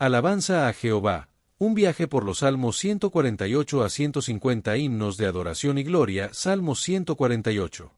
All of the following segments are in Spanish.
Alabanza a Jehová. Un viaje por los Salmos 148 a 150 himnos de adoración y gloria. Salmos 148.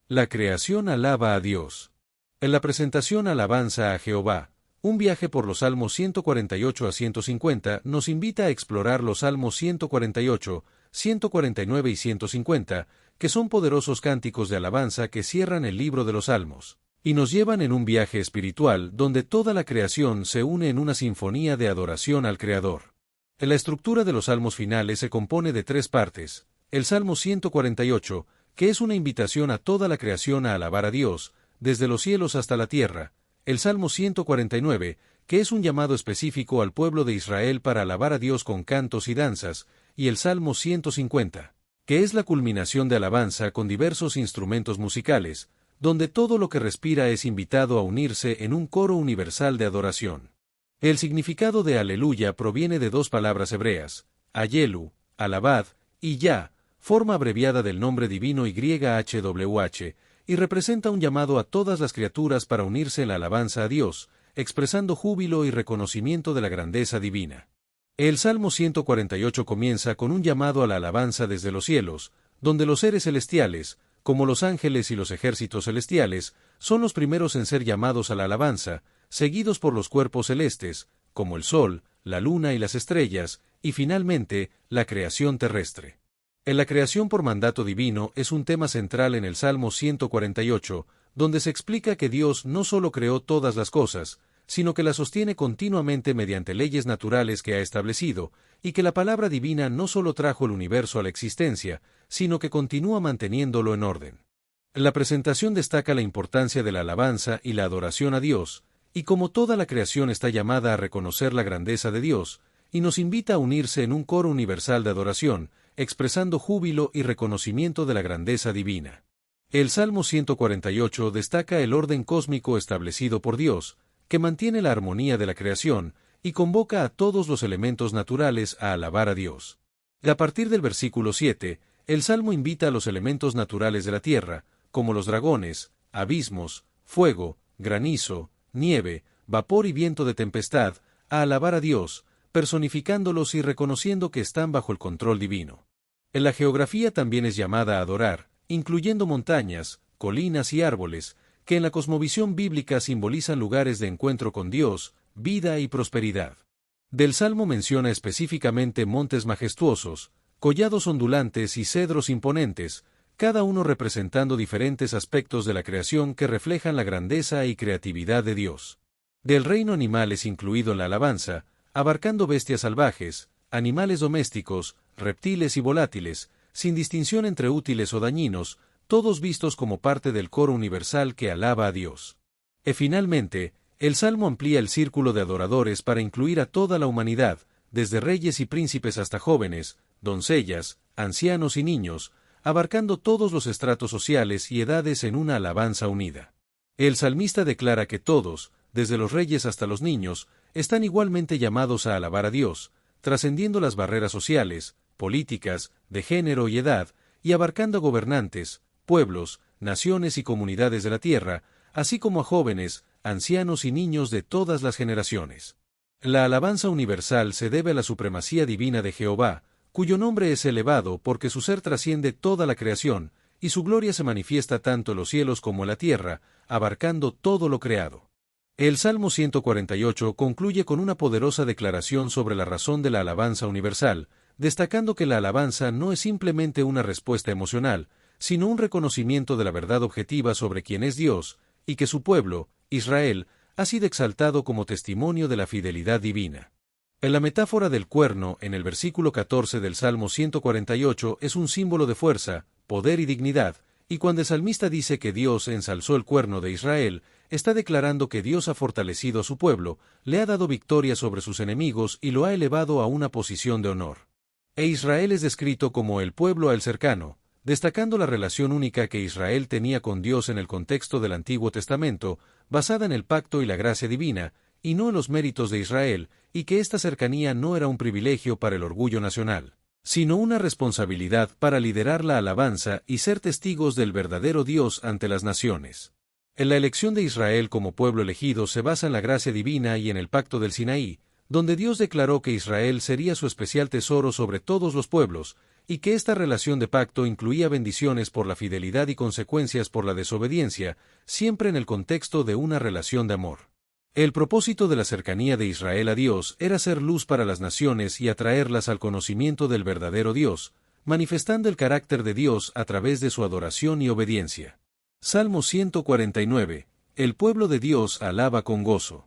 La creación alaba a Dios. En la presentación Alabanza a Jehová, un viaje por los Salmos 148 a 150 nos invita a explorar los Salmos 148, 149 y 150, que son poderosos cánticos de alabanza que cierran el libro de los Salmos, y nos llevan en un viaje espiritual donde toda la creación se une en una sinfonía de adoración al Creador. La estructura de los salmos finales se compone de tres partes: el Salmo 148, que es una invitación a toda la creación a alabar a Dios, desde los cielos hasta la tierra; el Salmo 149, que es un llamado específico al pueblo de Israel para alabar a Dios con cantos y danzas; y el Salmo 150, que es la culminación de alabanza con diversos instrumentos musicales, donde todo lo que respira es invitado a unirse en un coro universal de adoración. El significado de aleluya proviene de dos palabras hebreas, ayelu, alabad, y yah, forma abreviada del nombre divino YHWH, y representa un llamado a todas las criaturas para unirse en la alabanza a Dios, expresando júbilo y reconocimiento de la grandeza divina. El Salmo 148 comienza con un llamado a la alabanza desde los cielos, donde los seres celestiales, como los ángeles y los ejércitos celestiales, son los primeros en ser llamados a la alabanza, seguidos por los cuerpos celestes, como el sol, la luna y las estrellas, y finalmente, la creación terrestre. En la creación por mandato divino es un tema central en el Salmo 148, donde se explica que Dios no solo creó todas las cosas, sino que las sostiene continuamente mediante leyes naturales que ha establecido, y que la palabra divina no solo trajo el universo a la existencia, sino que continúa manteniéndolo en orden. La presentación destaca la importancia de la alabanza y la adoración a Dios, y como toda la creación está llamada a reconocer la grandeza de Dios, y nos invita a unirse en un coro universal de adoración, expresando júbilo y reconocimiento de la grandeza divina. El Salmo 148 destaca el orden cósmico establecido por Dios, que mantiene la armonía de la creación, y convoca a todos los elementos naturales a alabar a Dios. A partir del versículo 7, el Salmo invita a los elementos naturales de la tierra, como los dragones, abismos, fuego, granizo, nieve, vapor y viento de tempestad, a alabar a Dios, personificándolos y reconociendo que están bajo el control divino. En la geografía también es llamada a adorar, incluyendo montañas, colinas y árboles, que en la cosmovisión bíblica simbolizan lugares de encuentro con Dios, vida y prosperidad. Del Salmo menciona específicamente montes majestuosos, collados ondulantes y cedros imponentes, cada uno representando diferentes aspectos de la creación que reflejan la grandeza y creatividad de Dios. Del reino animal es incluido en la alabanza, abarcando bestias salvajes, animales domésticos, reptiles y volátiles, sin distinción entre útiles o dañinos, todos vistos como parte del coro universal que alaba a Dios. Y finalmente, el Salmo amplía el círculo de adoradores para incluir a toda la humanidad, desde reyes y príncipes hasta jóvenes, doncellas, ancianos y niños, abarcando todos los estratos sociales y edades en una alabanza unida. El salmista declara que todos, desde los reyes hasta los niños, están igualmente llamados a alabar a Dios, trascendiendo las barreras sociales, políticas, de género y edad, y abarcando a gobernantes, pueblos, naciones y comunidades de la tierra, así como a jóvenes, ancianos y niños de todas las generaciones. La alabanza universal se debe a la supremacía divina de Jehová, cuyo nombre es elevado porque su ser trasciende toda la creación, y su gloria se manifiesta tanto en los cielos como en la tierra, abarcando todo lo creado. El Salmo 148 concluye con una poderosa declaración sobre la razón de la alabanza universal, destacando que la alabanza no es simplemente una respuesta emocional, sino un reconocimiento de la verdad objetiva sobre quién es Dios, y que su pueblo, Israel, ha sido exaltado como testimonio de la fidelidad divina. En la metáfora del cuerno, en el versículo 14 del Salmo 148, es un símbolo de fuerza, poder y dignidad, y cuando el salmista dice que Dios ensalzó el cuerno de Israel, está declarando que Dios ha fortalecido a su pueblo, le ha dado victoria sobre sus enemigos y lo ha elevado a una posición de honor. E Israel es descrito como el pueblo a él cercano, destacando la relación única que Israel tenía con Dios en el contexto del Antiguo Testamento, basada en el pacto y la gracia divina, y no en los méritos de Israel, y que esta cercanía no era un privilegio para el orgullo nacional, sino una responsabilidad para liderar la alabanza y ser testigos del verdadero Dios ante las naciones. En la elección de Israel como pueblo elegido se basa en la gracia divina y en el pacto del Sinaí, donde Dios declaró que Israel sería su especial tesoro sobre todos los pueblos, y que esta relación de pacto incluía bendiciones por la fidelidad y consecuencias por la desobediencia, siempre en el contexto de una relación de amor. El propósito de la cercanía de Israel a Dios era ser luz para las naciones y atraerlas al conocimiento del verdadero Dios, manifestando el carácter de Dios a través de su adoración y obediencia. Salmo 149. El pueblo de Dios alaba con gozo.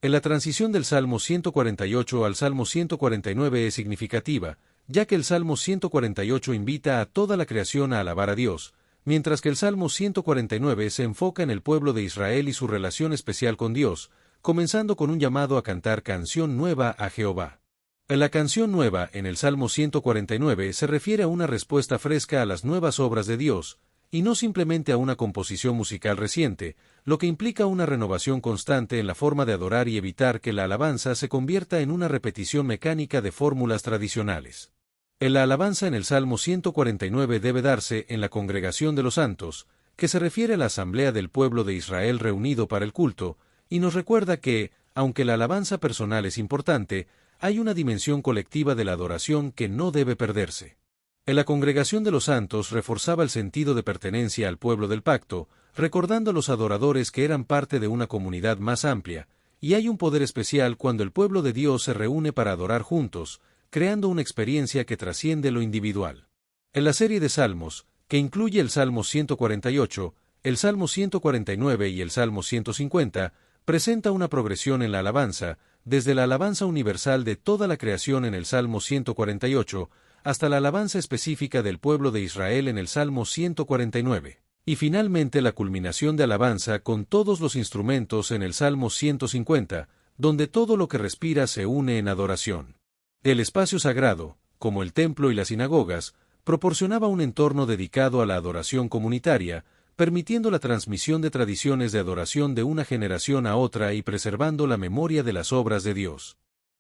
En la transición del Salmo 148 al Salmo 149 es significativa, ya que el Salmo 148 invita a toda la creación a alabar a Dios, mientras que el Salmo 149 se enfoca en el pueblo de Israel y su relación especial con Dios, comenzando con un llamado a cantar canción nueva a Jehová. La canción nueva en el Salmo 149 se refiere a una respuesta fresca a las nuevas obras de Dios, y no simplemente a una composición musical reciente, lo que implica una renovación constante en la forma de adorar y evitar que la alabanza se convierta en una repetición mecánica de fórmulas tradicionales. La alabanza en el Salmo 149 debe darse en la congregación de los santos, que se refiere a la asamblea del pueblo de Israel reunido para el culto, y nos recuerda que, aunque la alabanza personal es importante, hay una dimensión colectiva de la adoración que no debe perderse. En la congregación de los santos reforzaba el sentido de pertenencia al pueblo del pacto, recordando a los adoradores que eran parte de una comunidad más amplia, y hay un poder especial cuando el pueblo de Dios se reúne para adorar juntos, creando una experiencia que trasciende lo individual. En la serie de Salmos, que incluye el Salmo 148, el Salmo 149 y el Salmo 150, presenta una progresión en la alabanza, desde la alabanza universal de toda la creación en el Salmo 148, hasta la alabanza específica del pueblo de Israel en el Salmo 149, y finalmente la culminación de alabanza con todos los instrumentos en el Salmo 150, donde todo lo que respira se une en adoración. El espacio sagrado, como el templo y las sinagogas, proporcionaba un entorno dedicado a la adoración comunitaria, permitiendo la transmisión de tradiciones de adoración de una generación a otra y preservando la memoria de las obras de Dios.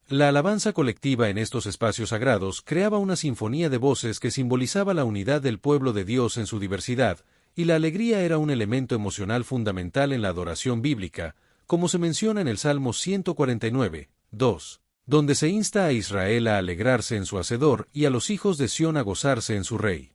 La alabanza colectiva en estos espacios sagrados creaba una sinfonía de voces que simbolizaba la unidad del pueblo de Dios en su diversidad, y la alegría era un elemento emocional fundamental en la adoración bíblica, como se menciona en el Salmo 149, 2, donde se insta a Israel a alegrarse en su Hacedor y a los hijos de Sión a gozarse en su Rey.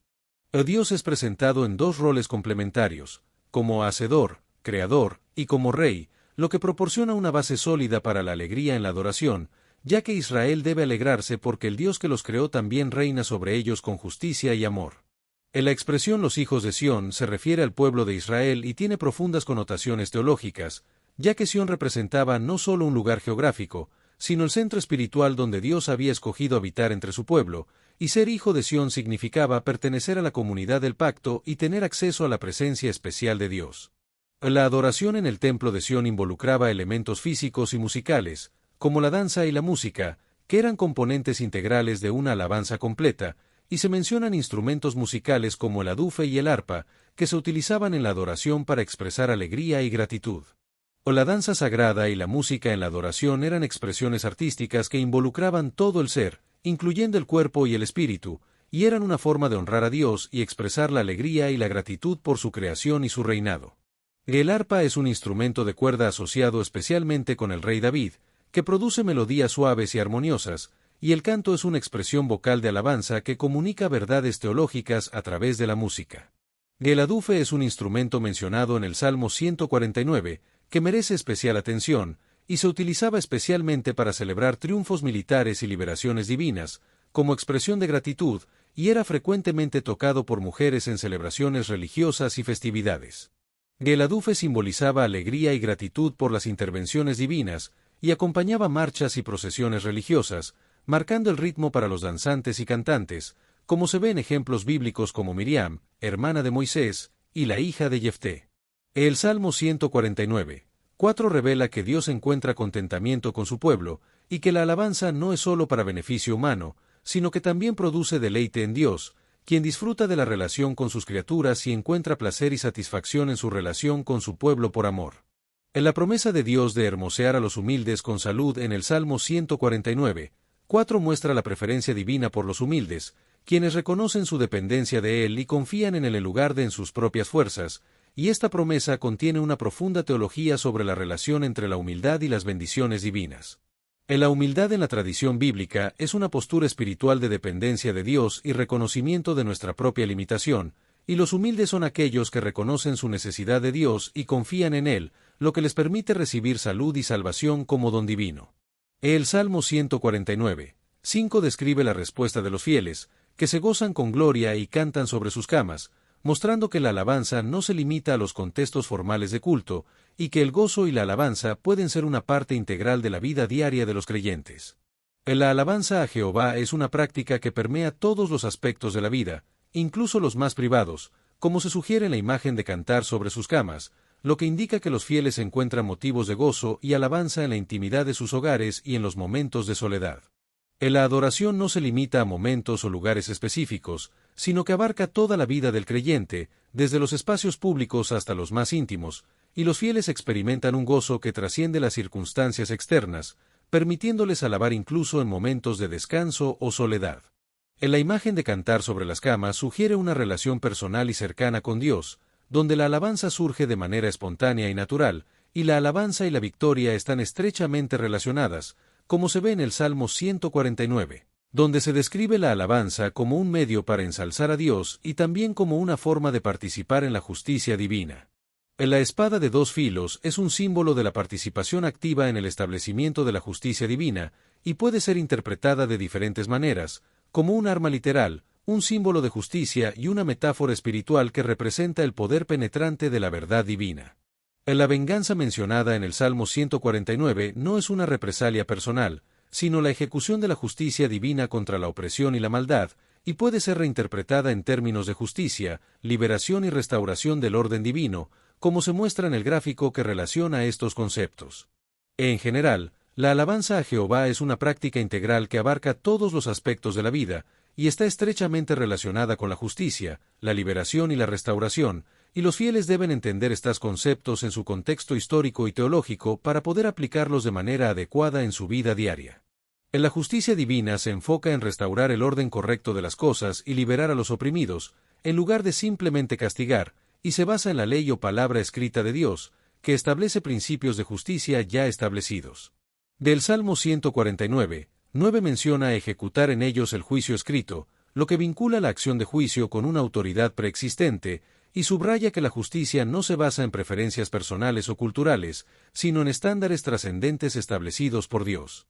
Dios es presentado en dos roles complementarios, como Hacedor, Creador, y como Rey, lo que proporciona una base sólida para la alegría en la adoración, ya que Israel debe alegrarse porque el Dios que los creó también reina sobre ellos con justicia y amor. En la expresión los hijos de Sión se refiere al pueblo de Israel y tiene profundas connotaciones teológicas, ya que Sión representaba no solo un lugar geográfico, sino el centro espiritual donde Dios había escogido habitar entre su pueblo, y ser hijo de Sión significaba pertenecer a la comunidad del pacto y tener acceso a la presencia especial de Dios. La adoración en el templo de Sión involucraba elementos físicos y musicales, como la danza y la música, que eran componentes integrales de una alabanza completa, y se mencionan instrumentos musicales como el adufe y el arpa, que se utilizaban en la adoración para expresar alegría y gratitud. La danza sagrada y la música en la adoración eran expresiones artísticas que involucraban todo el ser, incluyendo el cuerpo y el espíritu, y eran una forma de honrar a Dios y expresar la alegría y la gratitud por su creación y su reinado. El arpa es un instrumento de cuerda asociado especialmente con el rey David, que produce melodías suaves y armoniosas, y el canto es una expresión vocal de alabanza que comunica verdades teológicas a través de la música. El adufe es un instrumento mencionado en el Salmo 149, que merece especial atención, y se utilizaba especialmente para celebrar triunfos militares y liberaciones divinas, como expresión de gratitud, y era frecuentemente tocado por mujeres en celebraciones religiosas y festividades. El adufe simbolizaba alegría y gratitud por las intervenciones divinas, y acompañaba marchas y procesiones religiosas, marcando el ritmo para los danzantes y cantantes, como se ve en ejemplos bíblicos como Miriam, hermana de Moisés, y la hija de Jefté. El Salmo 149, 4 revela que Dios encuentra contentamiento con su pueblo, y que la alabanza no es solo para beneficio humano, sino que también produce deleite en Dios, quien disfruta de la relación con sus criaturas y encuentra placer y satisfacción en su relación con su pueblo por amor. En la promesa de Dios de hermosear a los humildes con salud en el Salmo 149, 4 muestra la preferencia divina por los humildes, quienes reconocen su dependencia de Él y confían en Él en lugar de en sus propias fuerzas, y esta promesa contiene una profunda teología sobre la relación entre la humildad y las bendiciones divinas. La humildad en la tradición bíblica es una postura espiritual de dependencia de Dios y reconocimiento de nuestra propia limitación, y los humildes son aquellos que reconocen su necesidad de Dios y confían en Él, lo que les permite recibir salud y salvación como don divino. El Salmo 149:5 describe la respuesta de los fieles, que se gozan con gloria y cantan sobre sus camas, mostrando que la alabanza no se limita a los contextos formales de culto, y que el gozo y la alabanza pueden ser una parte integral de la vida diaria de los creyentes. La alabanza a Jehová es una práctica que permea todos los aspectos de la vida, incluso los más privados, como se sugiere en la imagen de cantar sobre sus camas, lo que indica que los fieles encuentran motivos de gozo y alabanza en la intimidad de sus hogares y en los momentos de soledad. La adoración no se limita a momentos o lugares específicos, sino que abarca toda la vida del creyente, desde los espacios públicos hasta los más íntimos, y los fieles experimentan un gozo que trasciende las circunstancias externas, permitiéndoles alabar incluso en momentos de descanso o soledad. La imagen de cantar sobre las camas sugiere una relación personal y cercana con Dios, donde la alabanza surge de manera espontánea y natural, y la alabanza y la victoria están estrechamente relacionadas, como se ve en el Salmo 149, donde se describe la alabanza como un medio para ensalzar a Dios y también como una forma de participar en la justicia divina. La espada de dos filos es un símbolo de la participación activa en el establecimiento de la justicia divina, y puede ser interpretada de diferentes maneras, como un arma literal, un símbolo de justicia y una metáfora espiritual que representa el poder penetrante de la verdad divina. La venganza mencionada en el Salmo 149 no es una represalia personal, sino la ejecución de la justicia divina contra la opresión y la maldad, y puede ser reinterpretada en términos de justicia, liberación y restauración del orden divino, como se muestra en el gráfico que relaciona estos conceptos. En general, la alabanza a Jehová es una práctica integral que abarca todos los aspectos de la vida, y está estrechamente relacionada con la justicia, la liberación y la restauración, y los fieles deben entender estos conceptos en su contexto histórico y teológico para poder aplicarlos de manera adecuada en su vida diaria. La justicia divina se enfoca en restaurar el orden correcto de las cosas y liberar a los oprimidos, en lugar de simplemente castigar, y se basa en la ley o palabra escrita de Dios, que establece principios de justicia ya establecidos. Del Salmo 149:9 menciona ejecutar en ellos el juicio escrito, lo que vincula la acción de juicio con una autoridad preexistente, y subraya que la justicia no se basa en preferencias personales o culturales, sino en estándares trascendentes establecidos por Dios.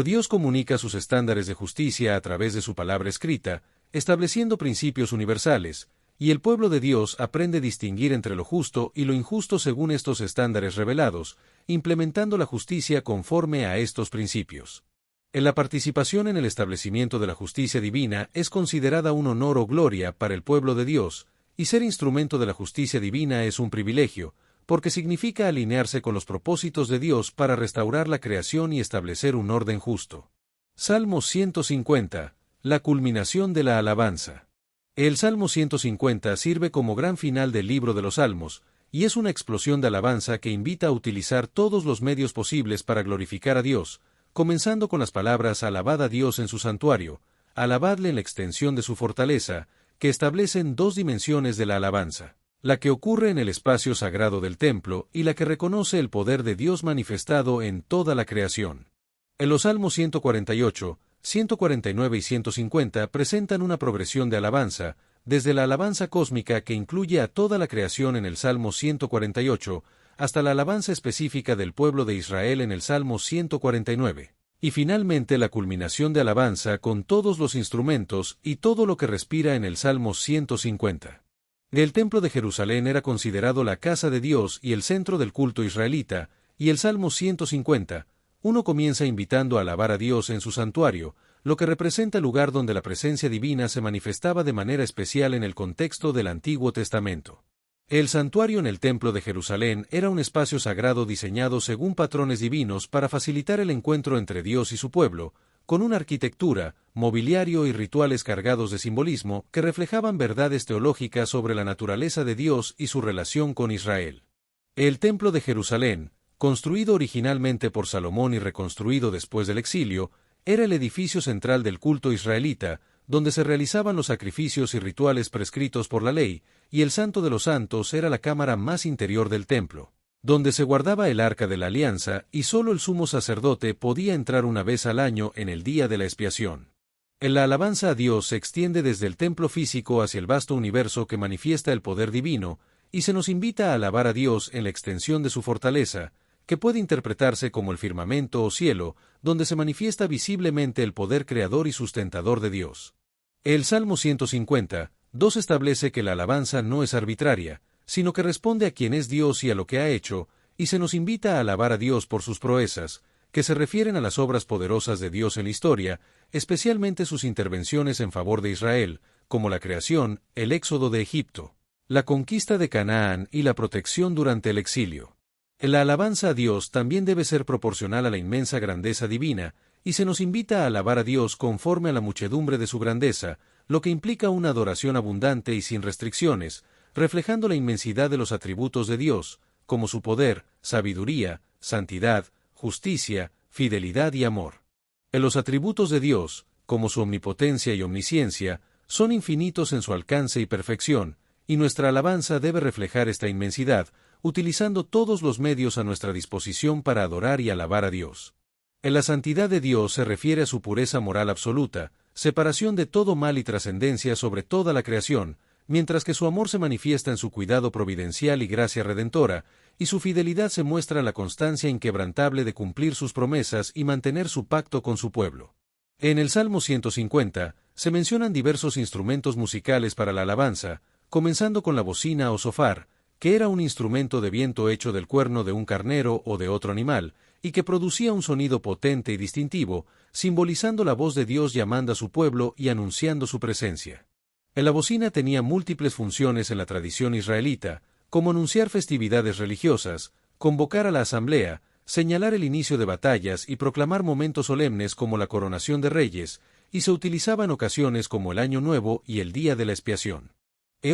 Dios comunica sus estándares de justicia a través de su palabra escrita, estableciendo principios universales, y el pueblo de Dios aprende a distinguir entre lo justo y lo injusto según estos estándares revelados, implementando la justicia conforme a estos principios. La participación en el establecimiento de la justicia divina es considerada un honor o gloria para el pueblo de Dios, y ser instrumento de la justicia divina es un privilegio, porque significa alinearse con los propósitos de Dios para restaurar la creación y establecer un orden justo. Salmo 150, la culminación de la alabanza. El Salmo 150 sirve como gran final del libro de los Salmos, y es una explosión de alabanza que invita a utilizar todos los medios posibles para glorificar a Dios, comenzando con las palabras «Alabad a Dios en su santuario», «Alabadle en la extensión de su fortaleza», que establecen dos dimensiones de la alabanza, la que ocurre en el espacio sagrado del templo y la que reconoce el poder de Dios manifestado en toda la creación. En los Salmos 148, 149 y 150 presentan una progresión de alabanza, desde la alabanza cósmica que incluye a toda la creación en el Salmo 148, hasta la alabanza específica del pueblo de Israel en el Salmo 149. Y finalmente la culminación de alabanza con todos los instrumentos y todo lo que respira en el Salmo 150. El templo de Jerusalén era considerado la casa de Dios y el centro del culto israelita, y el Salmo 150, uno comienza invitando a alabar a Dios en su santuario, lo que representa el lugar donde la presencia divina se manifestaba de manera especial en el contexto del Antiguo Testamento. El santuario en el Templo de Jerusalén era un espacio sagrado diseñado según patrones divinos para facilitar el encuentro entre Dios y su pueblo, con una arquitectura, mobiliario y rituales cargados de simbolismo que reflejaban verdades teológicas sobre la naturaleza de Dios y su relación con Israel. El Templo de Jerusalén, construido originalmente por Salomón y reconstruido después del exilio, era el edificio central del culto israelita, donde se realizaban los sacrificios y rituales prescritos por la ley, y el Santo de los Santos era la cámara más interior del templo, donde se guardaba el arca de la alianza, y solo el sumo sacerdote podía entrar una vez al año en el día de la expiación. La alabanza a Dios se extiende desde el templo físico hacia el vasto universo que manifiesta el poder divino, y se nos invita a alabar a Dios en la extensión de su fortaleza, que puede interpretarse como el firmamento o cielo, donde se manifiesta visiblemente el poder creador y sustentador de Dios. El Salmo 150:2 establece que la alabanza no es arbitraria, sino que responde a quien es Dios y a lo que ha hecho, y se nos invita a alabar a Dios por sus proezas, que se refieren a las obras poderosas de Dios en la historia, especialmente sus intervenciones en favor de Israel, como la creación, el éxodo de Egipto, la conquista de Canaán y la protección durante el exilio. La alabanza a Dios también debe ser proporcional a la inmensa grandeza divina, y se nos invita a alabar a Dios conforme a la muchedumbre de su grandeza, lo que implica una adoración abundante y sin restricciones, reflejando la inmensidad de los atributos de Dios, como su poder, sabiduría, santidad, justicia, fidelidad y amor. Los atributos de Dios, como su omnipotencia y omnisciencia, son infinitos en su alcance y perfección, y nuestra alabanza debe reflejar esta inmensidad, utilizando todos los medios a nuestra disposición para adorar y alabar a Dios. La santidad de Dios se refiere a su pureza moral absoluta, separación de todo mal y trascendencia sobre toda la creación, mientras que su amor se manifiesta en su cuidado providencial y gracia redentora, y su fidelidad se muestra en la constancia inquebrantable de cumplir sus promesas y mantener su pacto con su pueblo. En el Salmo 150, se mencionan diversos instrumentos musicales para la alabanza, comenzando con la bocina o sofar, que era un instrumento de viento hecho del cuerno de un carnero o de otro animal, y que producía un sonido potente y distintivo, simbolizando la voz de Dios llamando a su pueblo y anunciando su presencia. La bocina tenía múltiples funciones en la tradición israelita, como anunciar festividades religiosas, convocar a la asamblea, señalar el inicio de batallas y proclamar momentos solemnes como la coronación de reyes, y se utilizaba en ocasiones como el Año Nuevo y el Día de la Expiación.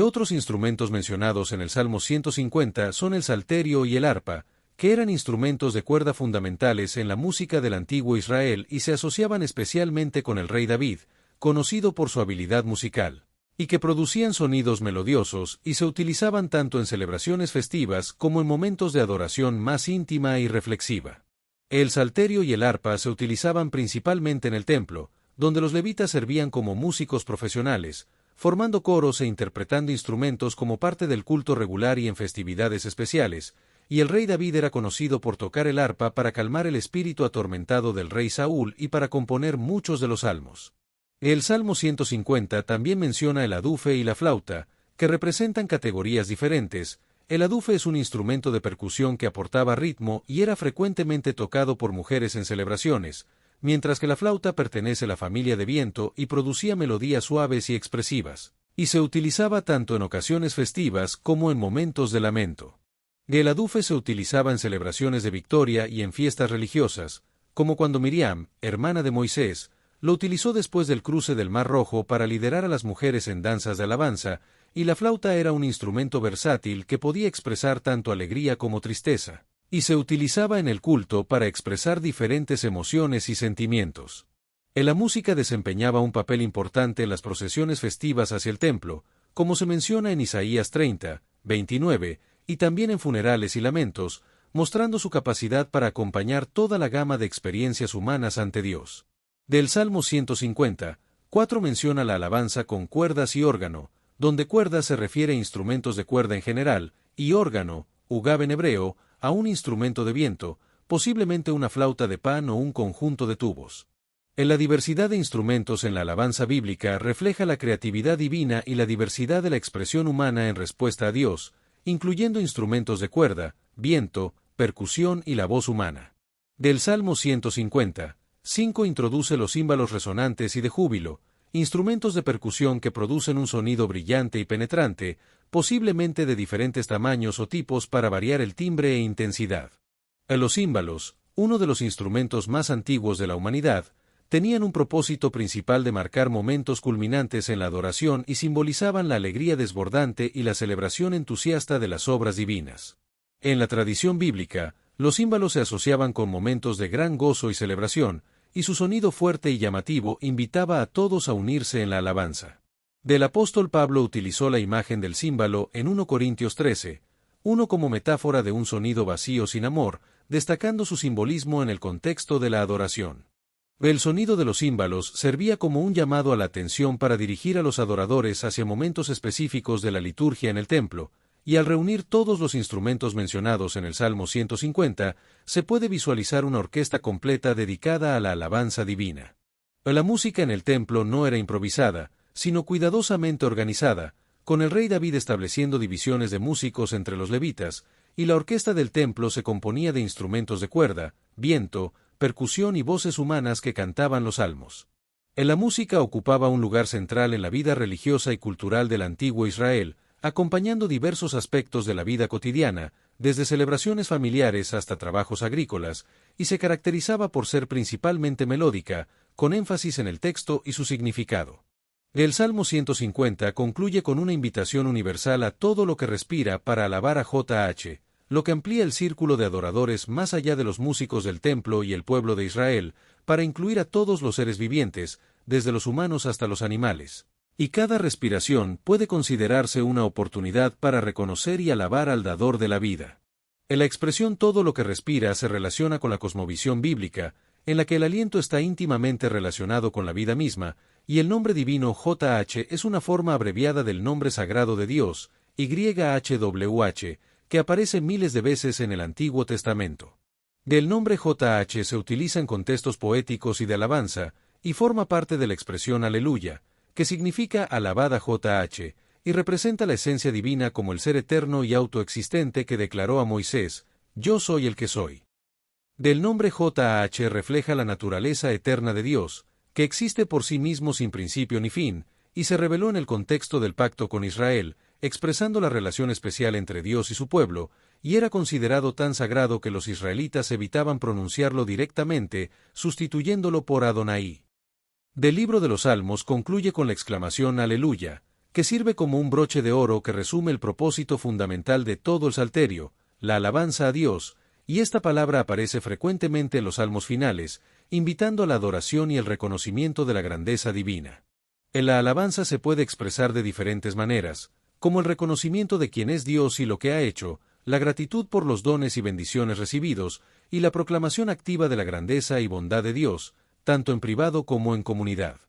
Otros instrumentos mencionados en el Salmo 150 son el salterio y el arpa, que eran instrumentos de cuerda fundamentales en la música del antiguo Israel y se asociaban especialmente con el rey David, conocido por su habilidad musical, y que producían sonidos melodiosos y se utilizaban tanto en celebraciones festivas como en momentos de adoración más íntima y reflexiva. El salterio y el arpa se utilizaban principalmente en el templo, donde los levitas servían como músicos profesionales, formando coros e interpretando instrumentos como parte del culto regular y en festividades especiales, y el rey David era conocido por tocar el arpa para calmar el espíritu atormentado del rey Saúl y para componer muchos de los salmos. El Salmo 150 también menciona el adufe y la flauta, que representan categorías diferentes. El adufe es un instrumento de percusión que aportaba ritmo y era frecuentemente tocado por mujeres en celebraciones, mientras que la flauta pertenece a la familia de viento y producía melodías suaves y expresivas, y se utilizaba tanto en ocasiones festivas como en momentos de lamento. El adufe se utilizaba en celebraciones de victoria y en fiestas religiosas, como cuando Miriam, hermana de Moisés, lo utilizó después del cruce del Mar Rojo para liderar a las mujeres en danzas de alabanza, y la flauta era un instrumento versátil que podía expresar tanto alegría como tristeza, y se utilizaba en el culto para expresar diferentes emociones y sentimientos. La música desempeñaba un papel importante en las procesiones festivas hacia el templo, como se menciona en Isaías 30:29, y también en funerales y lamentos, mostrando su capacidad para acompañar toda la gama de experiencias humanas ante Dios. Del Salmo 150, 4 menciona la alabanza con cuerdas y órgano, donde cuerda se refiere a instrumentos de cuerda en general, y órgano, ugab en hebreo, a un instrumento de viento, posiblemente una flauta de pan o un conjunto de tubos. La diversidad de instrumentos en la alabanza bíblica refleja la creatividad divina y la diversidad de la expresión humana en respuesta a Dios, incluyendo instrumentos de cuerda, viento, percusión y la voz humana. Del Salmo 150, 5 introduce los címbalos resonantes y de júbilo, instrumentos de percusión que producen un sonido brillante y penetrante, posiblemente de diferentes tamaños o tipos para variar el timbre e intensidad. Los címbalos, uno de los instrumentos más antiguos de la humanidad, tenían un propósito principal de marcar momentos culminantes en la adoración y simbolizaban la alegría desbordante y la celebración entusiasta de las obras divinas. En la tradición bíblica, los címbalos se asociaban con momentos de gran gozo y celebración, y su sonido fuerte y llamativo invitaba a todos a unirse en la alabanza. Del apóstol Pablo utilizó la imagen del címbalo en 1 Corintios 13, uno como metáfora de un sonido vacío sin amor, destacando su simbolismo en el contexto de la adoración. El sonido de los címbalos servía como un llamado a la atención para dirigir a los adoradores hacia momentos específicos de la liturgia en el templo, y al reunir todos los instrumentos mencionados en el Salmo 150, se puede visualizar una orquesta completa dedicada a la alabanza divina. La música en el templo no era improvisada, sino cuidadosamente organizada, con el rey David estableciendo divisiones de músicos entre los levitas, y la orquesta del templo se componía de instrumentos de cuerda, viento, percusión y voces humanas que cantaban los salmos. La música ocupaba un lugar central en la vida religiosa y cultural del antiguo Israel, acompañando diversos aspectos de la vida cotidiana, desde celebraciones familiares hasta trabajos agrícolas, y se caracterizaba por ser principalmente melódica, con énfasis en el texto y su significado. El Salmo 150 concluye con una invitación universal a todo lo que respira para alabar a JH, lo que amplía el círculo de adoradores más allá de los músicos del templo y el pueblo de Israel, para incluir a todos los seres vivientes, desde los humanos hasta los animales. Y cada respiración puede considerarse una oportunidad para reconocer y alabar al dador de la vida. En la expresión todo lo que respira se relaciona con la cosmovisión bíblica, en la que el aliento está íntimamente relacionado con la vida misma, y el nombre divino JH es una forma abreviada del nombre sagrado de Dios, YHWH, que aparece miles de veces en el Antiguo Testamento. Del nombre JH se utiliza en contextos poéticos y de alabanza, y forma parte de la expresión Aleluya, que significa alabada JH, y representa la esencia divina como el ser eterno y autoexistente que declaró a Moisés, «Yo soy el que soy». Del nombre JH refleja la naturaleza eterna de Dios, que existe por sí mismo sin principio ni fin, y se reveló en el contexto del pacto con Israel, expresando la relación especial entre Dios y su pueblo, y era considerado tan sagrado que los israelitas evitaban pronunciarlo directamente, sustituyéndolo por Adonai. Del libro de los Salmos concluye con la exclamación Aleluya, que sirve como un broche de oro que resume el propósito fundamental de todo el salterio, la alabanza a Dios, y esta palabra aparece frecuentemente en los salmos finales, invitando a la adoración y el reconocimiento de la grandeza divina. En la alabanza se puede expresar de diferentes maneras, como el reconocimiento de quién es Dios y lo que ha hecho, la gratitud por los dones y bendiciones recibidos, y la proclamación activa de la grandeza y bondad de Dios, tanto en privado como en comunidad.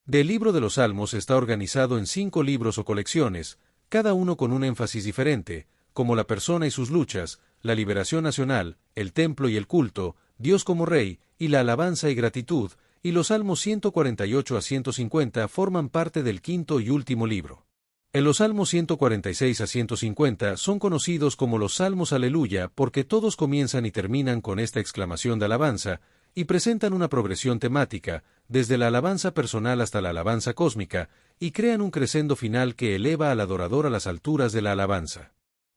Del libro de los Salmos está organizado en 5 libros o colecciones, cada uno con un énfasis diferente, como la persona y sus luchas, la liberación nacional, el templo y el culto, Dios como Rey, y la alabanza y gratitud, y los Salmos 148 a 150 forman parte del 5º y último libro. En los Salmos 146 a 150 son conocidos como los Salmos Aleluya porque todos comienzan y terminan con esta exclamación de alabanza, y presentan una progresión temática, desde la alabanza personal hasta la alabanza cósmica, y crean un crescendo final que eleva al adorador a las alturas de la alabanza.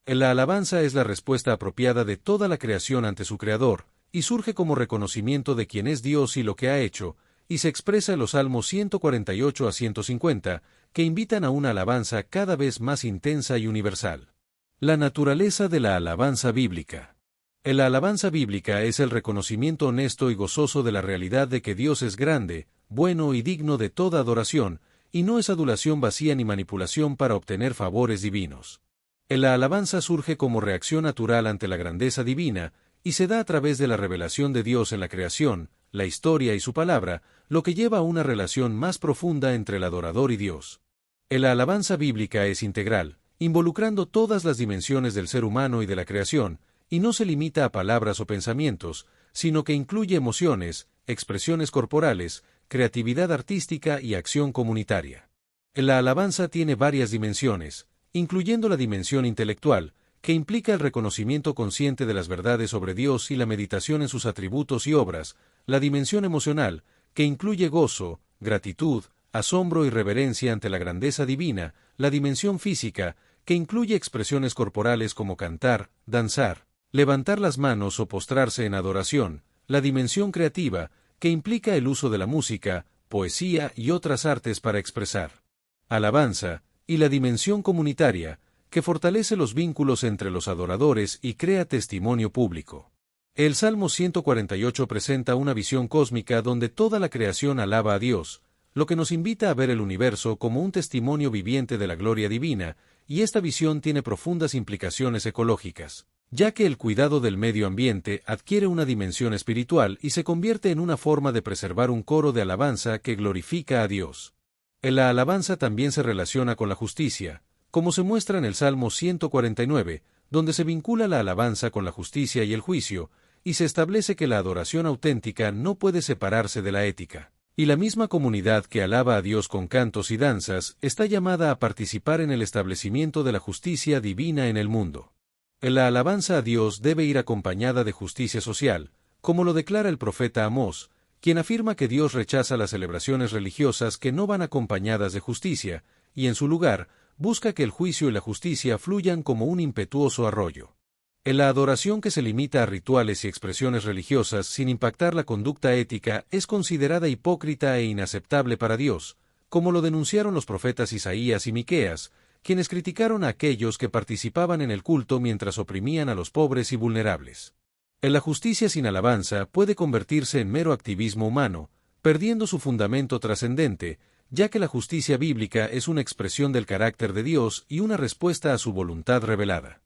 La alabanza es la respuesta apropiada de toda la creación ante su Creador, y surge como reconocimiento de quién es Dios y lo que ha hecho, y se expresa en los Salmos 148 a 150, que invitan a una alabanza cada vez más intensa y universal. La naturaleza de la alabanza bíblica. La alabanza bíblica es el reconocimiento honesto y gozoso de la realidad de que Dios es grande, bueno y digno de toda adoración, y no es adulación vacía ni manipulación para obtener favores divinos. La alabanza surge como reacción natural ante la grandeza divina, y se da a través de la revelación de Dios en la creación, la historia y su palabra, lo que lleva a una relación más profunda entre el adorador y Dios. La alabanza bíblica es integral, involucrando todas las dimensiones del ser humano y de la creación, y no se limita a palabras o pensamientos, sino que incluye emociones, expresiones corporales, creatividad artística y acción comunitaria. La alabanza tiene varias dimensiones, incluyendo la dimensión intelectual, que implica el reconocimiento consciente de las verdades sobre Dios y la meditación en sus atributos y obras, la dimensión emocional, que incluye gozo, gratitud, asombro y reverencia ante la grandeza divina, la dimensión física, que incluye expresiones corporales como cantar, danzar, levantar las manos o postrarse en adoración, la dimensión creativa, que implica el uso de la música, poesía y otras artes para expresar alabanza, y la dimensión comunitaria, que fortalece los vínculos entre los adoradores y crea testimonio público. El Salmo 148 presenta una visión cósmica donde toda la creación alaba a Dios, lo que nos invita a ver el universo como un testimonio viviente de la gloria divina, y esta visión tiene profundas implicaciones ecológicas, ya que el cuidado del medio ambiente adquiere una dimensión espiritual y se convierte en una forma de preservar un coro de alabanza que glorifica a Dios. La alabanza también se relaciona con la justicia, como se muestra en el Salmo 149, donde se vincula la alabanza con la justicia y el juicio, y se establece que la adoración auténtica no puede separarse de la ética. Y la misma comunidad que alaba a Dios con cantos y danzas está llamada a participar en el establecimiento de la justicia divina en el mundo. La alabanza a Dios debe ir acompañada de justicia social, como lo declara el profeta Amós, quien afirma que Dios rechaza las celebraciones religiosas que no van acompañadas de justicia, y en su lugar, busca que el juicio y la justicia fluyan como un impetuoso arroyo. La adoración que se limita a rituales y expresiones religiosas sin impactar la conducta ética es considerada hipócrita e inaceptable para Dios, como lo denunciaron los profetas Isaías y Miqueas, quienes criticaron a aquellos que participaban en el culto mientras oprimían a los pobres y vulnerables. La justicia sin alabanza puede convertirse en mero activismo humano, perdiendo su fundamento trascendente, ya que la justicia bíblica es una expresión del carácter de Dios y una respuesta a su voluntad revelada.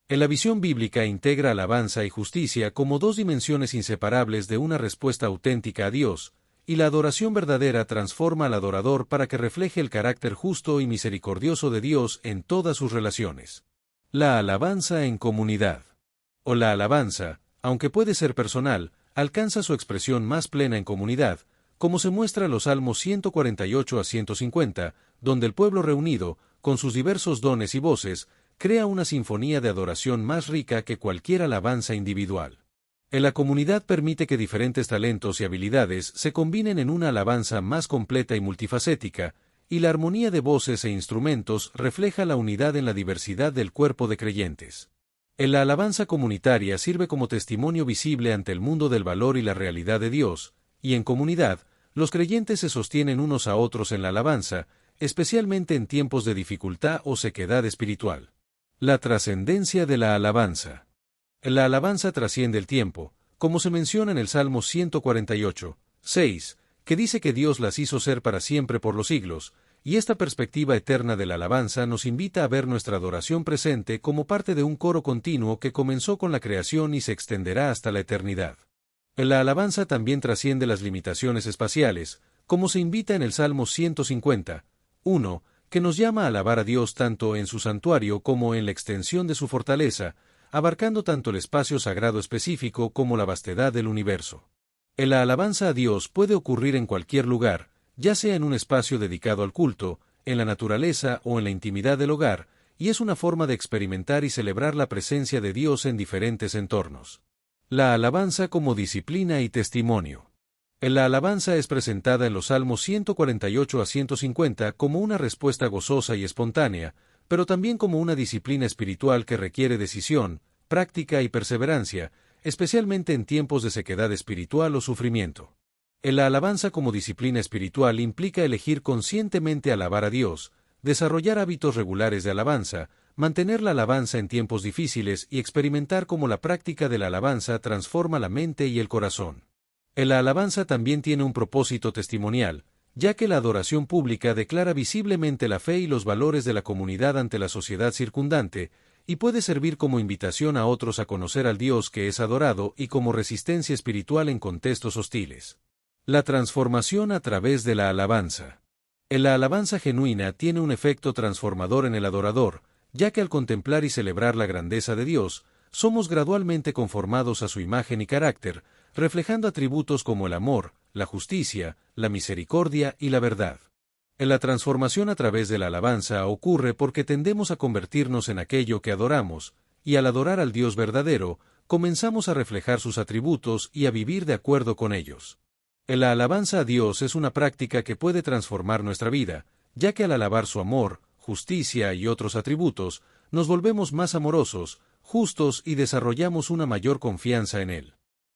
La visión bíblica integra alabanza y justicia como dos dimensiones inseparables de una respuesta auténtica a Dios, y la adoración verdadera transforma al adorador para que refleje el carácter justo y misericordioso de Dios en todas sus relaciones. La alabanza en comunidad. O la alabanza, aunque puede ser personal, alcanza su expresión más plena en comunidad, como se muestra en los Salmos 148 a 150, donde el pueblo reunido, con sus diversos dones y voces, crea una sinfonía de adoración más rica que cualquier alabanza individual. La comunidad permite que diferentes talentos y habilidades se combinen en una alabanza más completa y multifacética, y la armonía de voces e instrumentos refleja la unidad en la diversidad del cuerpo de creyentes. La alabanza comunitaria sirve como testimonio visible ante el mundo del valor y la realidad de Dios, y en comunidad, los creyentes se sostienen unos a otros en la alabanza, especialmente en tiempos de dificultad o sequedad espiritual. La trascendencia de la alabanza. La alabanza trasciende el tiempo, como se menciona en el Salmo 148, 6, que dice que Dios las hizo ser para siempre por los siglos, y esta perspectiva eterna de la alabanza nos invita a ver nuestra adoración presente como parte de un coro continuo que comenzó con la creación y se extenderá hasta la eternidad. La alabanza también trasciende las limitaciones espaciales, como se invita en el Salmo 150, 1, que nos llama a alabar a Dios tanto en su santuario como en la extensión de su fortaleza, abarcando tanto el espacio sagrado específico como la vastedad del universo. La alabanza a Dios puede ocurrir en cualquier lugar, ya sea en un espacio dedicado al culto, en la naturaleza o en la intimidad del hogar, y es una forma de experimentar y celebrar la presencia de Dios en diferentes entornos. La alabanza como disciplina y testimonio. La alabanza es presentada en los Salmos 148 a 150 como una respuesta gozosa y espontánea, pero también como una disciplina espiritual que requiere decisión, práctica y perseverancia, especialmente en tiempos de sequedad espiritual o sufrimiento. La alabanza como disciplina espiritual implica elegir conscientemente alabar a Dios, desarrollar hábitos regulares de alabanza, mantener la alabanza en tiempos difíciles y experimentar cómo la práctica de la alabanza transforma la mente y el corazón. La alabanza también tiene un propósito testimonial, ya que la adoración pública declara visiblemente la fe y los valores de la comunidad ante la sociedad circundante, y puede servir como invitación a otros a conocer al Dios que es adorado y como resistencia espiritual en contextos hostiles. La transformación a través de la alabanza. La alabanza genuina tiene un efecto transformador en el adorador, ya que al contemplar y celebrar la grandeza de Dios, somos gradualmente conformados a su imagen y carácter, reflejando atributos como el amor, la justicia, la misericordia y la verdad. La transformación a través de la alabanza ocurre porque tendemos a convertirnos en aquello que adoramos, y al adorar al Dios verdadero, comenzamos a reflejar sus atributos y a vivir de acuerdo con ellos. La alabanza a Dios es una práctica que puede transformar nuestra vida, ya que al alabar su amor, justicia y otros atributos, nos volvemos más amorosos, justos y desarrollamos una mayor confianza en Él.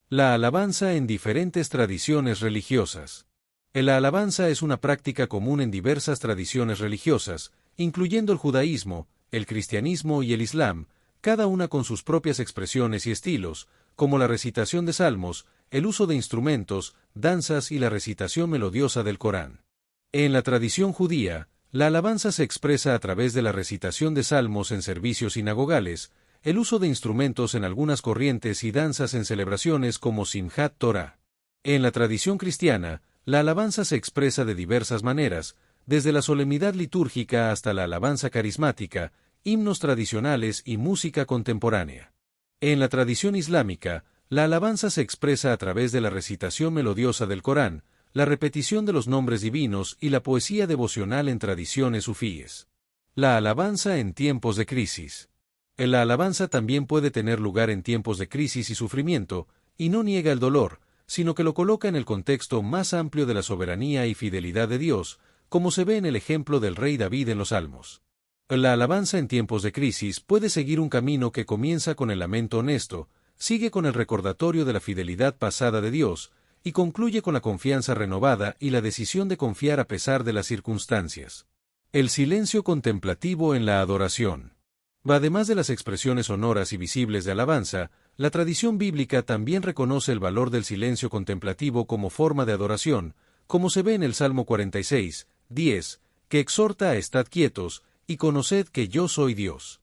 La alabanza en diferentes tradiciones religiosas. La alabanza es una práctica común en diversas tradiciones religiosas, incluyendo el judaísmo, el cristianismo y el islam, cada una con sus propias expresiones y estilos, como la recitación de salmos, el uso de instrumentos, danzas y la recitación melodiosa del Corán. En la tradición judía, la alabanza se expresa a través de la recitación de salmos en servicios sinagogales, el uso de instrumentos en algunas corrientes y danzas en celebraciones como Simchat Torah. En la tradición cristiana, la alabanza se expresa de diversas maneras, desde la solemnidad litúrgica hasta la alabanza carismática, himnos tradicionales y música contemporánea. En la tradición islámica, la alabanza se expresa a través de la recitación melodiosa del Corán, la repetición de los nombres divinos y la poesía devocional en tradiciones sufíes. La alabanza en tiempos de crisis. La alabanza también puede tener lugar en tiempos de crisis y sufrimiento, y no niega el dolor, sino que lo coloca en el contexto más amplio de la soberanía y fidelidad de Dios, como se ve en el ejemplo del rey David en los Salmos. La alabanza en tiempos de crisis puede seguir un camino que comienza con el lamento honesto, sigue con el recordatorio de la fidelidad pasada de Dios, y concluye con la confianza renovada y la decisión de confiar a pesar de las circunstancias. El silencio contemplativo en la adoración. Además de las expresiones sonoras y visibles de alabanza, la tradición bíblica también reconoce el valor del silencio contemplativo como forma de adoración, como se ve en el Salmo 46, 10, que exhorta a estad quietos, y conoced que yo soy Dios.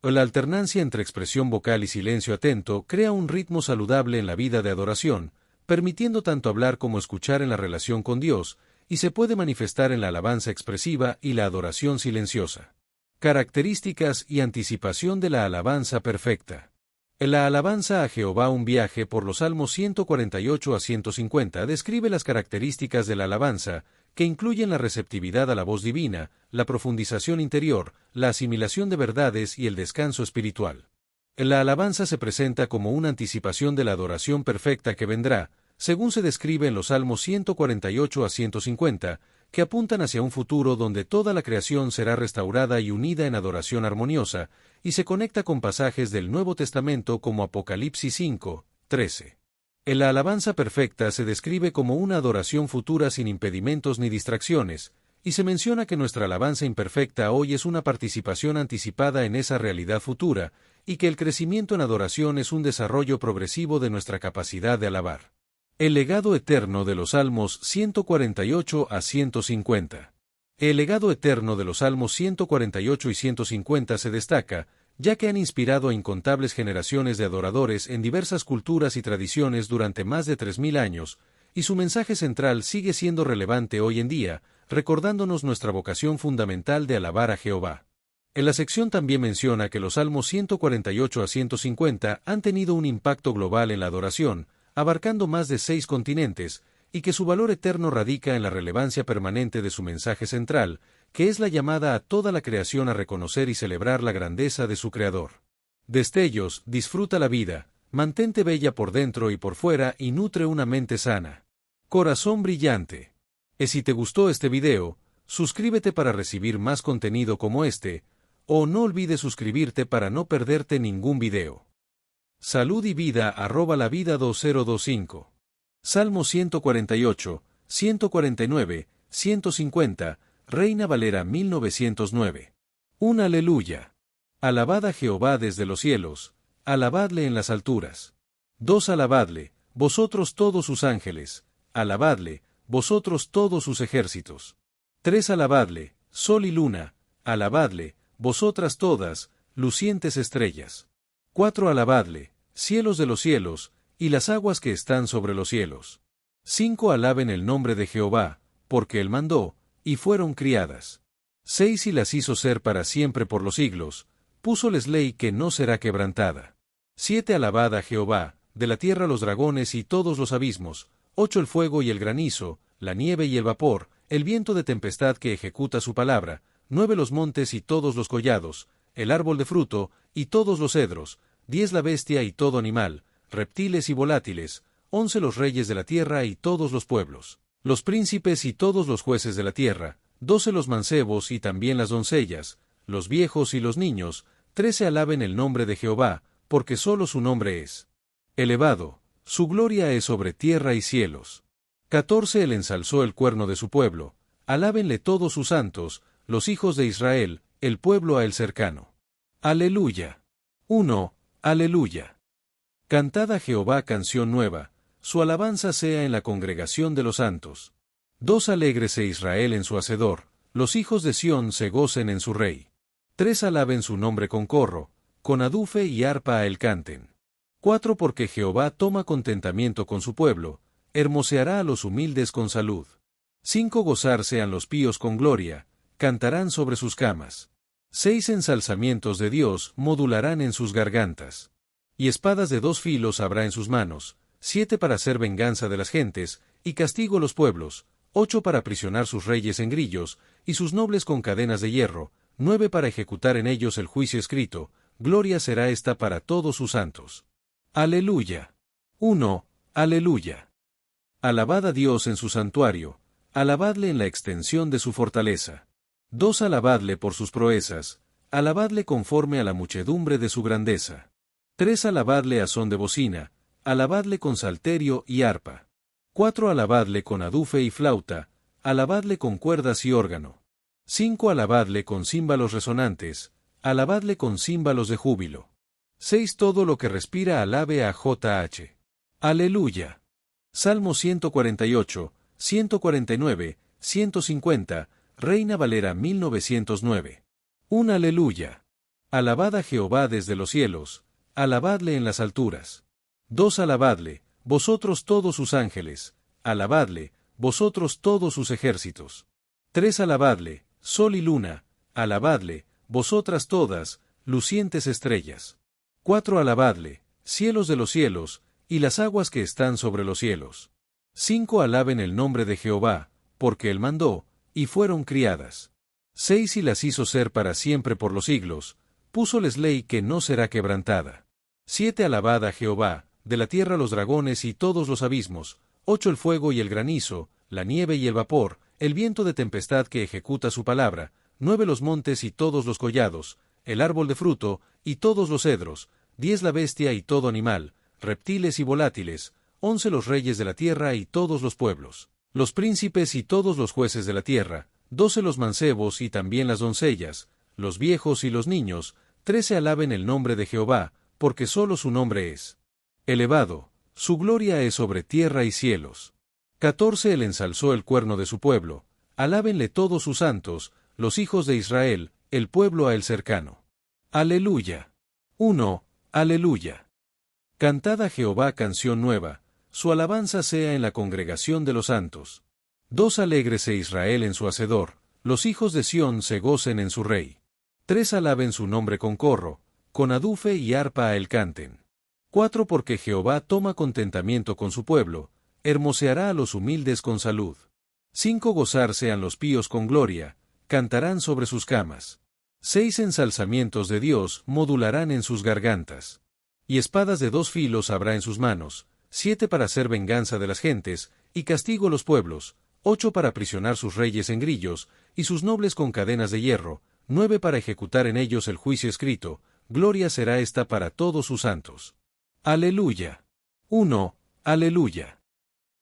La alternancia entre expresión vocal y silencio atento crea un ritmo saludable en la vida de adoración, permitiendo tanto hablar como escuchar en la relación con Dios, y se puede manifestar en la alabanza expresiva y la adoración silenciosa. Características y anticipación de la alabanza perfecta. En la alabanza a Jehová un viaje por los Salmos 148 a 150 describe las características de la alabanza, que incluyen la receptividad a la voz divina, la profundización interior, la asimilación de verdades y el descanso espiritual. La alabanza se presenta como una anticipación de la adoración perfecta que vendrá, según se describe en los Salmos 148 a 150, que apuntan hacia un futuro donde toda la creación será restaurada y unida en adoración armoniosa, y se conecta con pasajes del Nuevo Testamento como Apocalipsis 5, 13. En la alabanza perfecta se describe como una adoración futura sin impedimentos ni distracciones, y se menciona que nuestra alabanza imperfecta hoy es una participación anticipada en esa realidad futura, y que el crecimiento en adoración es un desarrollo progresivo de nuestra capacidad de alabar. El legado eterno de los Salmos 148 a 150. El legado eterno de los Salmos 148 y 150 se destaca, ya que han inspirado a incontables generaciones de adoradores en diversas culturas y tradiciones durante más de 3000 años, y su mensaje central sigue siendo relevante hoy en día, recordándonos nuestra vocación fundamental de alabar a Jehová. En la sección también menciona que los Salmos 148 a 150 han tenido un impacto global en la adoración, abarcando más de 6 continentes, y que su valor eterno radica en la relevancia permanente de su mensaje central, que es la llamada a toda la creación a reconocer y celebrar la grandeza de su Creador. Destellos, disfruta la vida, mantente bella por dentro y por fuera y nutre una mente sana. Corazón brillante. Si te gustó este video, suscríbete para recibir más contenido como este, o no olvides suscribirte para no perderte ningún video. Salud y vida @lavida 2025. Salmo 148, 149, 150, Reina Valera 1909. Un aleluya. Alabad a Jehová desde los cielos, alabadle en las alturas. 2 Alabadle, vosotros todos sus ángeles, alabadle, vosotros todos sus ejércitos. 3 Alabadle, sol y luna, alabadle, vosotras todas, lucientes estrellas. 4 Alabadle, cielos de los cielos, y las aguas que están sobre los cielos. 5 Alaben el nombre de Jehová, porque él mandó, y fueron criadas. 6 Y las hizo ser para siempre por los siglos, púsoles ley que no será quebrantada. 7 Alabad a Jehová, de la tierra los dragones y todos los abismos. 8 El fuego y el granizo, la nieve y el vapor, el viento de tempestad que ejecuta su palabra. 9 Los montes y todos los collados, el árbol de fruto, y todos los cedros. 10 La bestia y todo animal, reptiles y volátiles. 11 Los reyes de la tierra y todos los pueblos, los príncipes y todos los jueces de la tierra. 12 Los mancebos y también las doncellas, los viejos y los niños. 13 Alaben el nombre de Jehová, porque solo su nombre es elevado, su gloria es sobre tierra y cielos. 14 Él ensalzó el cuerno de su pueblo, alábenle todos sus santos, los hijos de Israel, el pueblo a él cercano. Aleluya. 1. Aleluya. Cantad a Jehová canción nueva, su alabanza sea en la congregación de los santos. 2 alégrese Israel en su Hacedor, los hijos de Sión se gocen en su Rey. 3 alaben su nombre con corro, con adufe y arpa a él canten. 4 porque Jehová toma contentamiento con su pueblo, hermoseará a los humildes con salud. 5 gozar sean los píos con gloria, cantarán sobre sus camas. 6 ensalzamientos de Dios modularán en sus gargantas. Y espadas de 2 filos habrá en sus manos, 7 para hacer venganza de las gentes, y castigo los pueblos, 8 para aprisionar sus reyes en grillos, y sus nobles con cadenas de hierro, 9 para ejecutar en ellos el juicio escrito, gloria será esta para todos sus santos. Aleluya. 1. Aleluya. Alabad a Dios en su santuario, alabadle en la extensión de su fortaleza. 2 alabadle por sus proezas, alabadle conforme a la muchedumbre de su grandeza. 3 alabadle a son de bocina, alabadle con salterio y arpa. 4 alabadle con adufe y flauta, alabadle con cuerdas y órgano. 5 alabadle con címbalos resonantes, alabadle con címbalos de júbilo. 6 todo lo que respira alabe a JH. Aleluya. Salmo 148, 149, 150, Reina Valera 1909. Un aleluya. Alabad a Jehová desde los cielos, alabadle en las alturas. 2 alabadle, vosotros todos sus ángeles, alabadle, vosotros todos sus ejércitos. 3 alabadle, sol y luna, alabadle, vosotras todas, lucientes estrellas. 4 alabadle, cielos de los cielos, y las aguas que están sobre los cielos. 5 alaben el nombre de Jehová, porque él mandó, y fueron criadas. 6 y las hizo ser para siempre por los siglos, púsoles ley que no será quebrantada. 7 alabad a Jehová, de la tierra los dragones y todos los abismos, 8 el fuego y el granizo, la nieve y el vapor, el viento de tempestad que ejecuta su palabra, 9 los montes y todos los collados, el árbol de fruto, y todos los cedros, 10 la bestia y todo animal, reptiles y volátiles, 11 los reyes de la tierra y todos los pueblos, los príncipes y todos los jueces de la tierra, 12 los mancebos y también las doncellas, los viejos y los niños, 13 alaben el nombre de Jehová, porque solo su nombre es elevado, su gloria es sobre tierra y cielos. 14 él ensalzó el cuerno de su pueblo, alábenle todos sus santos, los hijos de Israel, el pueblo a él cercano. Aleluya. 1. Aleluya. Cantad a Jehová canción nueva, su alabanza sea en la congregación de los santos. 2 alégrese Israel en su Hacedor, los hijos de Sión se gocen en su Rey. 3 alaben su nombre con corro, con adufe y arpa a él canten. 4 porque Jehová toma contentamiento con su pueblo, hermoseará a los humildes con salud. 5 gozar sean los píos con gloria, cantarán sobre sus camas. 6 ensalzamientos de Dios modularán en sus gargantas. Y espadas de 2 filos habrá en sus manos, 7 para hacer venganza de las gentes, y castigo los pueblos, 8 para aprisionar sus reyes en grillos, y sus nobles con cadenas de hierro, 9 para ejecutar en ellos el juicio escrito, gloria será esta para todos sus santos. Aleluya. 1. Aleluya.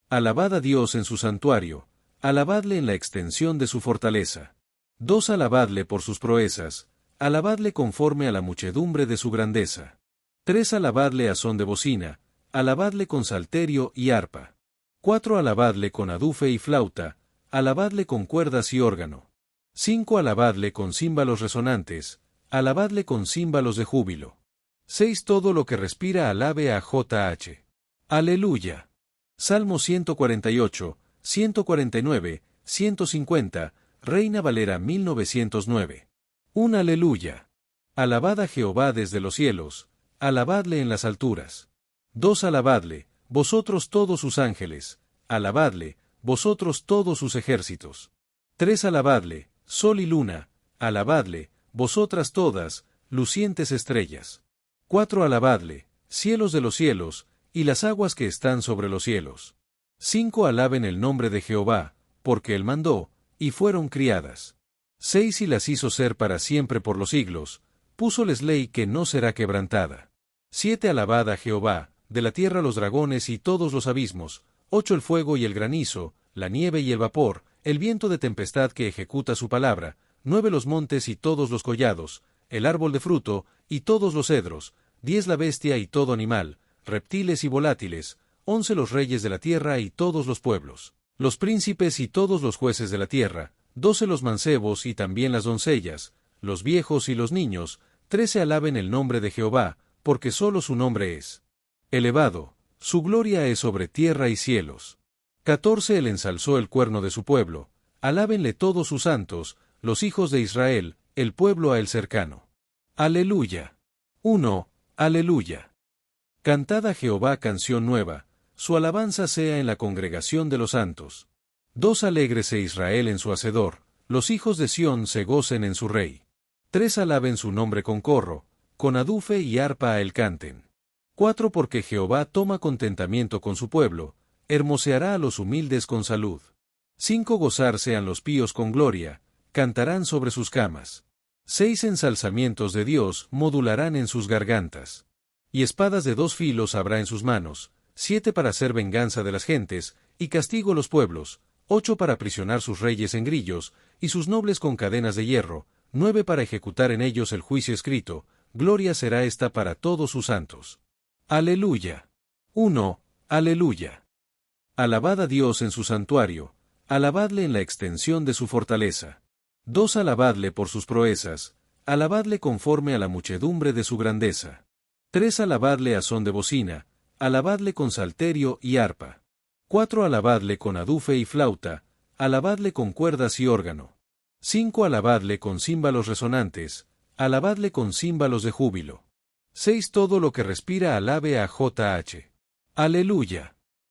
Alabad a Dios en su santuario, alabadle en la extensión de su fortaleza. 2 alabadle por sus proezas, alabadle conforme a la muchedumbre de su grandeza. 3 alabadle a son de bocina, alabadle con salterio y arpa. 4 alabadle con adufe y flauta, alabadle con cuerdas y órgano. 5 alabadle con címbalos resonantes, alabadle con címbalos de júbilo. 6 todo lo que respira alabe a JH. Aleluya. Salmo 148, 149, 150, Reina Valera 1909. Un aleluya. Alabad a Jehová desde los cielos, alabadle en las alturas. 2 alabadle, vosotros todos sus ángeles, alabadle, vosotros todos sus ejércitos. 3 alabadle, sol y luna, alabadle, vosotras todas, lucientes estrellas. 4 alabadle, cielos de los cielos, y las aguas que están sobre los cielos. 5 alaben el nombre de Jehová, porque él mandó, y fueron criadas. 6 y las hizo ser para siempre por los siglos, púsoles ley que no será quebrantada. 7 alabad a Jehová, de la tierra los dragones y todos los abismos, 8 el fuego y el granizo, la nieve y el vapor, el viento de tempestad que ejecuta su palabra, 9 los montes y todos los collados, el árbol de fruto, y todos los cedros, 10 la bestia y todo animal, reptiles y volátiles, 11 los reyes de la tierra y todos los pueblos, Los príncipes y todos los jueces de la tierra, 12 los mancebos y también las doncellas, los viejos y los niños, 13 alaben el nombre de Jehová, porque solo su nombre es elevado, su gloria es sobre tierra y cielos. 14 Él ensalzó el cuerno de su pueblo, alábenle todos sus santos, los hijos de Israel, el pueblo a él cercano. Aleluya. 1. Aleluya. Cantad a Jehová canción nueva, su alabanza sea en la congregación de los santos. 2 Alégrese Israel en su Hacedor, los hijos de Sión se gocen en su Rey. 3 Alaben su nombre con corro, con adufe y arpa a él canten. 4 Porque Jehová toma contentamiento con su pueblo, hermoseará a los humildes con salud. 5 Gozar sean los píos con gloria, cantarán sobre sus camas. 6 Ensalzamientos de Dios modularán en sus gargantas. Y espadas de 2 filos habrá en sus manos, 7 para hacer venganza de las gentes, y castigo los pueblos, 8 para aprisionar sus reyes en grillos, y sus nobles con cadenas de hierro, 9 para ejecutar en ellos el juicio escrito, gloria será esta para todos sus santos. Aleluya. 1. Aleluya. Alabad a Dios en su santuario, alabadle en la extensión de su fortaleza. 2 Alabadle por sus proezas, alabadle conforme a la muchedumbre de su grandeza. 3 Alabadle a son de bocina, alabadle con salterio y arpa. 4 Alabadle con adufe y flauta, alabadle con cuerdas y órgano. 5 Alabadle con címbalos resonantes, alabadle con címbalos de júbilo. 6 Todo lo que respira alabe a JH. Aleluya.